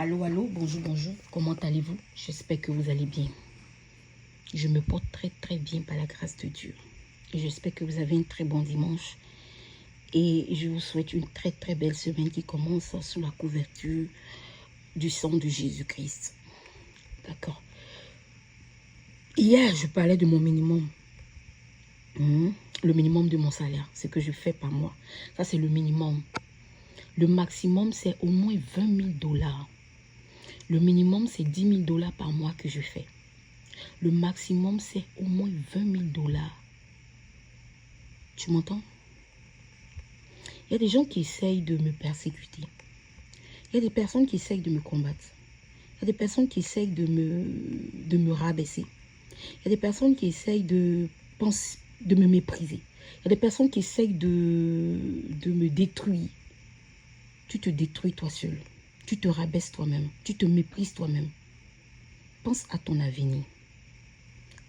Allô, allô, bonjour, bonjour. Comment allez-vous? J'espère que vous allez bien. Je me porte très bien par la grâce de Dieu. Et j'espère que vous avez un très bon dimanche. Et je vous souhaite une très belle semaine qui commence sous la couverture du sang de Jésus-Christ. D'accord. Hier, je parlais de mon minimum. Le minimum de mon salaire. Ce que je fais par mois. Ça, c'est le minimum. Le maximum, c'est au moins 20 000 $. Le minimum, c'est 10 000 $ par mois que je fais. Le maximum, c'est au moins 20 000 $. Tu m'entends? Il y a des gens qui essayent de me persécuter. Il y a des personnes qui essayent de me combattre. Il y a des personnes qui essayent de me rabaisser. Il y a des personnes qui essayent de me mépriser. Il y a des personnes qui essayent de me détruire. Tu te détruis toi seul. Tu te rabaisses toi-même. Tu te méprises toi-même. Pense à ton avenir.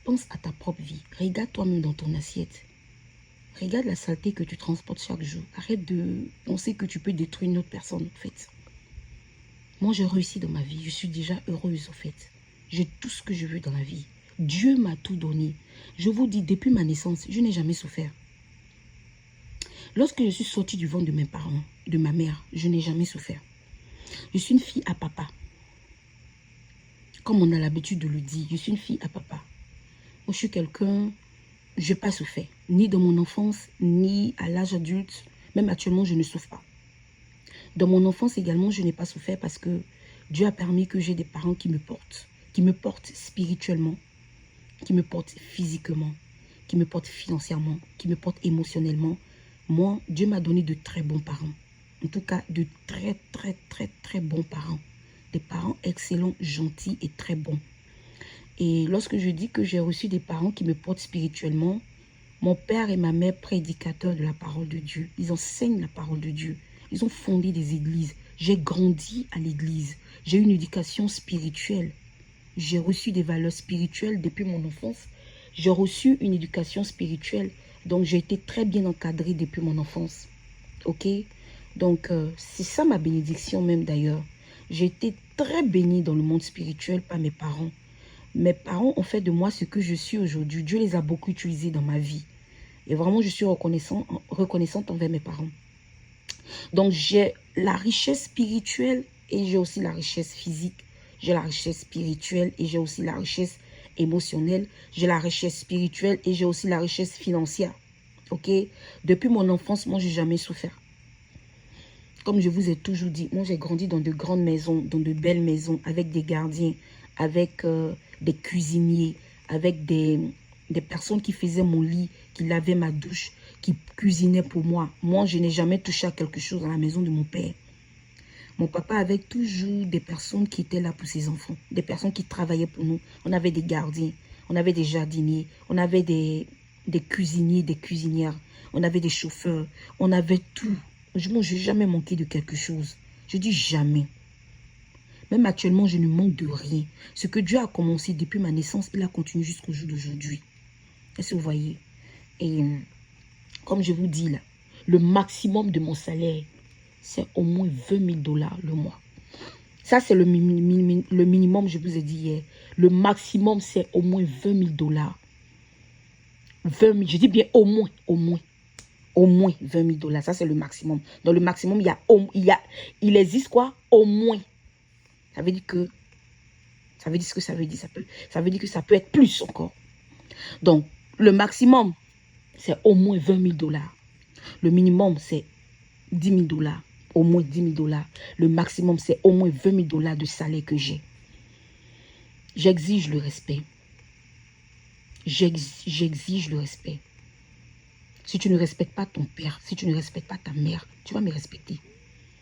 Pense à ta propre vie. Regarde toi-même dans ton assiette. Regarde la saleté que tu transportes chaque jour. Arrête de penser que tu peux détruire une autre personne, en fait. Moi, j'ai réussi dans ma vie. Je suis déjà heureuse, en fait. J'ai tout ce que je veux dans la vie. Dieu m'a tout donné. Je vous dis, depuis ma naissance, je n'ai jamais souffert. Lorsque je suis sortie du ventre de mes parents, de ma mère, je n'ai jamais souffert. Je suis une fille à papa. Comme on a l'habitude de le dire, je suis une fille à papa. Moi, je suis quelqu'un, je n'ai pas souffert. Ni dans mon enfance, ni à l'âge adulte. Même actuellement, je ne souffre pas. Dans mon enfance également, je n'ai pas souffert parce que Dieu a permis que j'ai des parents qui me portent spirituellement, qui me portent physiquement, qui me portent financièrement, qui me portent émotionnellement. Moi, Dieu m'a donné de très bons parents. En tout cas, de très bons parents. Des parents excellents, gentils et très bons. Et lorsque je dis que j'ai reçu des parents qui me portent spirituellement, mon père et ma mère prédicateurs de la parole de Dieu. Ils enseignent la parole de Dieu. Ils ont fondé des églises. J'ai grandi à l'église. J'ai eu une éducation spirituelle. J'ai reçu des valeurs spirituelles depuis mon enfance. J'ai reçu une éducation spirituelle. Donc, j'ai été très bien encadrée depuis mon enfance. Ok? Donc, c'est ça ma bénédiction même d'ailleurs. J'ai été très bénie dans le monde spirituel par mes parents. Mes parents ont fait de moi ce que je suis aujourd'hui. Dieu les a beaucoup utilisés dans ma vie. Et vraiment, je suis reconnaissante envers mes parents. Donc, j'ai la richesse spirituelle et j'ai aussi la richesse physique. J'ai la richesse spirituelle et j'ai aussi la richesse émotionnelle. J'ai la richesse spirituelle et j'ai aussi la richesse financière. Ok? Depuis mon enfance, moi, je n'ai jamais souffert. Comme je vous ai toujours dit, moi, j'ai grandi dans de grandes maisons, dans de belles maisons, avec des gardiens, avec des cuisiniers, avec des personnes qui faisaient mon lit, qui lavaient ma douche, qui cuisinaient pour moi. Moi, je n'ai jamais touché à quelque chose dans la maison de mon père. Mon papa avait toujours des personnes qui étaient là pour ses enfants, des personnes qui travaillaient pour nous. On avait des gardiens, on avait des jardiniers, on avait des cuisiniers, des cuisinières, on avait des chauffeurs, on avait tout. Je n'ai jamais manqué de quelque chose. Je dis jamais. Même actuellement, je ne manque de rien. Ce que Dieu a commencé depuis ma naissance, il a continué jusqu'au jour d'aujourd'hui. Est-ce que vous voyez? Et comme je vous dis là, le maximum de mon salaire, c'est au moins 20 000 $ le mois. Ça, c'est le minimum, je vous ai dit hier. Le maximum, c'est au moins 20 000 $. 20 000, je dis bien au moins 20 000 $. Ça, c'est le maximum. Dans le maximum, il existe quoi? Au moins. Ça veut dire que ça veut dire ce que ça veut dire. Ça veut dire que ça peut être plus encore. Donc, le maximum, c'est au moins 20 000 $. Le minimum, c'est 10 000 $. Au moins 10 000 $. Le maximum, c'est au moins 20 000 $ de salaire que j'ai. J'exige le respect. J'exige le respect. Si tu ne respectes pas ton père, si tu ne respectes pas ta mère, tu vas me respecter.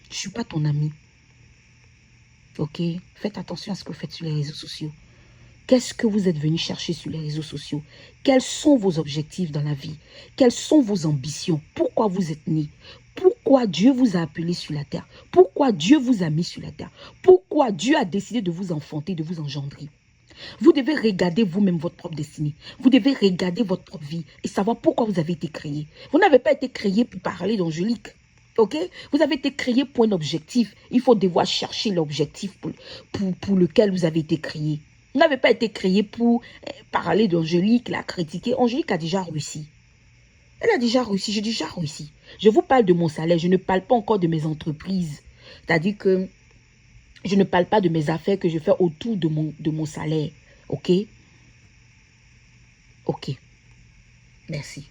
Je ne suis pas ton ami. Ok? Faites attention à ce que vous faites sur les réseaux sociaux. Qu'est-ce que vous êtes venu chercher sur les réseaux sociaux? Quels sont vos objectifs dans la vie? Quelles sont vos ambitions? Pourquoi vous êtes né? Pourquoi Dieu vous a appelé sur la terre? Pourquoi Dieu vous a mis sur la terre? Pourquoi Dieu a décidé de vous enfanter, de vous engendrer? Vous devez regarder vous-même votre propre destinée. Vous devez regarder votre propre vie et savoir pourquoi vous avez été créé. Vous n'avez pas été créé pour parler d'Angélique. Ok? Vous avez été créé pour un objectif. Il faut devoir chercher l'objectif pour lequel vous avez été créé. Vous n'avez pas été créé pour parler d'Angélique, la critiquer. Angélique a déjà réussi. Elle a déjà réussi, j'ai déjà réussi. Je vous parle de mon salaire, je ne parle pas encore de mes entreprises. C'est-à-dire que je ne parle pas de mes affaires que je fais autour de mon salaire. Ok? Ok. Merci.